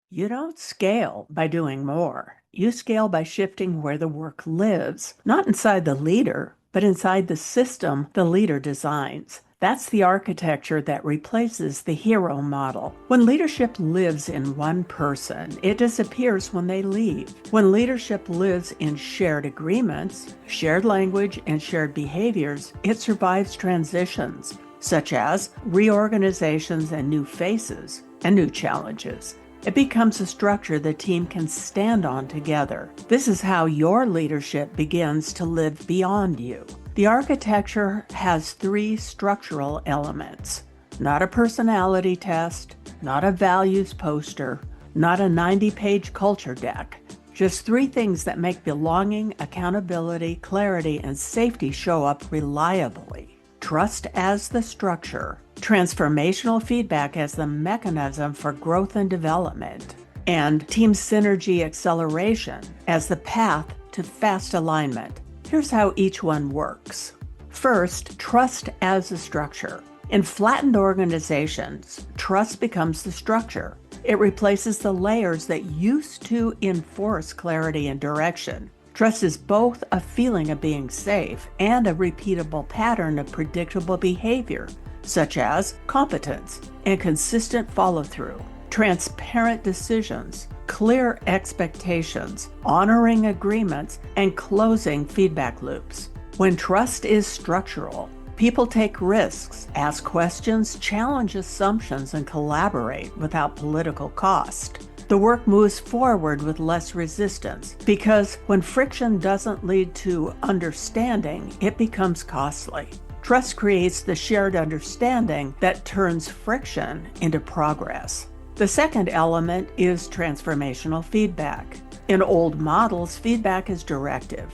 You don't scale by doing more. You scale by shifting where the work lives, not inside the leader, but inside the system the leader designs. That's the architecture that replaces the hero model. When leadership lives in one person, it disappears when they leave. When leadership lives in shared agreements, shared language, and shared behaviors, it survives transitions, such as reorganizations and new faces and new challenges. It becomes a structure the team can stand on together. This is how your leadership begins to live beyond you. The architecture has three structural elements: not a personality test, not a values poster, not a 90-page culture deck. Just three things that make belonging, accountability, clarity, and safety show up reliably. Trust as the structure, transformational feedback as the mechanism for growth and development, and team synergy acceleration as the path to fast alignment. Here's how each one works. First, trust as a structure. In flattened organizations, trust becomes the structure. It replaces the layers that used to enforce clarity and direction. Trust is both a feeling of being safe and a repeatable pattern of predictable behavior, such as competence and consistent follow-through, transparent decisions, clear expectations, honoring agreements, and closing feedback loops. When trust is structural, people take risks, ask questions, challenge assumptions, and collaborate without political cost. The work moves forward with less resistance because when friction doesn't lead to understanding, it becomes costly. Trust creates the shared understanding that turns friction into progress. The second element is transformational feedback. In old models, feedback is directive.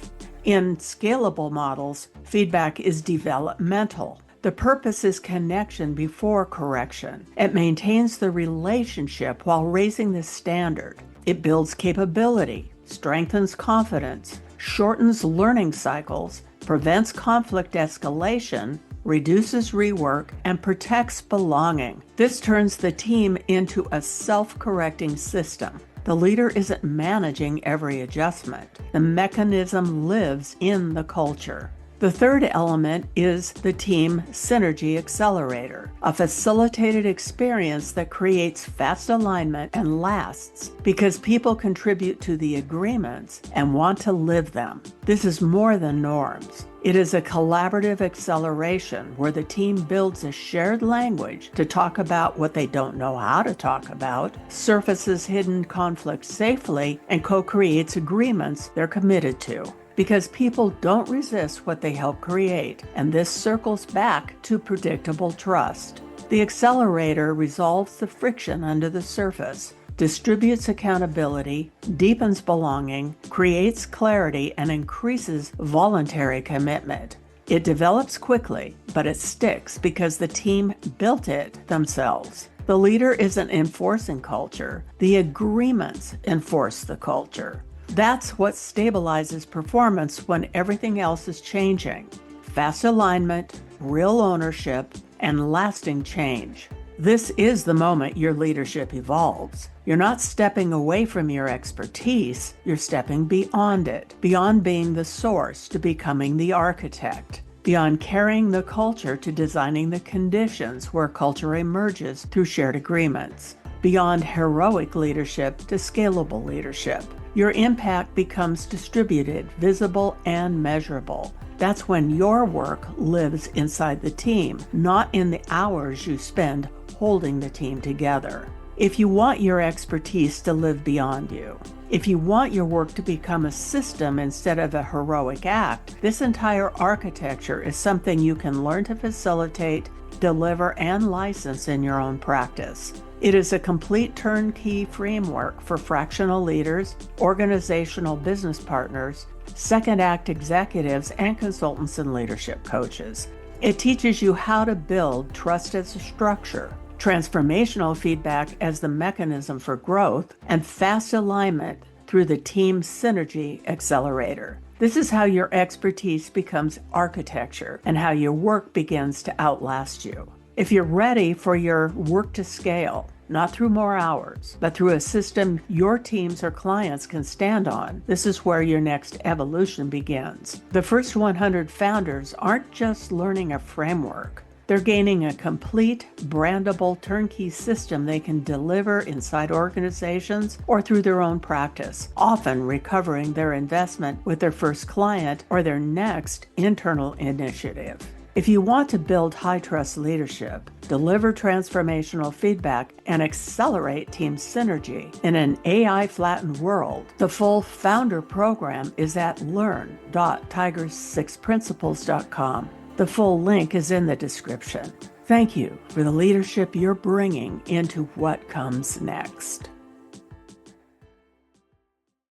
In scalable models, feedback is developmental. The purpose is connection before correction. It maintains the relationship while raising the standard. It builds capability, strengthens confidence, shortens learning cycles, prevents conflict escalation, reduces rework, and protects belonging. This turns the team into a self-correcting system. The leader isn't managing every adjustment. The mechanism lives in the culture. The third element is the team synergy accelerator, a facilitated experience that creates fast alignment and lasts because people contribute to the agreements and want to live them. This is more than norms. It is a collaborative acceleration where the team builds a shared language to talk about what they don't know how to talk about, surfaces hidden conflicts safely, and co-creates agreements they're committed to. Because people don't resist what they help create, and this circles back to predictable trust. The accelerator resolves the friction under the surface, distributes accountability, deepens belonging, creates clarity, and increases voluntary commitment. It develops quickly, but it sticks because the team built it themselves. The leader isn't enforcing culture, the agreements enforce the culture. That's what stabilizes performance when everything else is changing. Fast alignment, real ownership, and lasting change. This is the moment your leadership evolves. You're not stepping away from your expertise, you're stepping beyond it, beyond being the source to becoming the architect, beyond carrying the culture to designing the conditions where culture emerges through shared agreements, beyond heroic leadership to scalable leadership. Your impact becomes distributed, visible, and measurable. That's when your work lives inside the team, not in the hours you spend holding the team together. If you want your expertise to live beyond you, if you want your work to become a system instead of a heroic act, this entire architecture is something you can learn to facilitate, deliver, and license in your own practice. It is a complete turnkey framework for fractional leaders, organizational business partners, second act executives, and consultants and leadership coaches. It teaches you how to build trust as a structure, transformational feedback as the mechanism for growth, and fast alignment through the team synergy accelerator. This is how your expertise becomes architecture and how your work begins to outlast you. If you're ready for your work to scale, not through more hours, but through a system your teams or clients can stand on. This is where your next evolution begins. The first 100 founders aren't just learning a framework. They're gaining a complete, brandable, turnkey system they can deliver inside organizations or through their own practice, often recovering their investment with their first client or their next internal initiative. If you want to build high-trust leadership, deliver transformational feedback, and accelerate team synergy in an AI-flattened world, the full founder program is at learn.tigers6principles.com. The full link is in the description. Thank you for the leadership you're bringing into what comes next.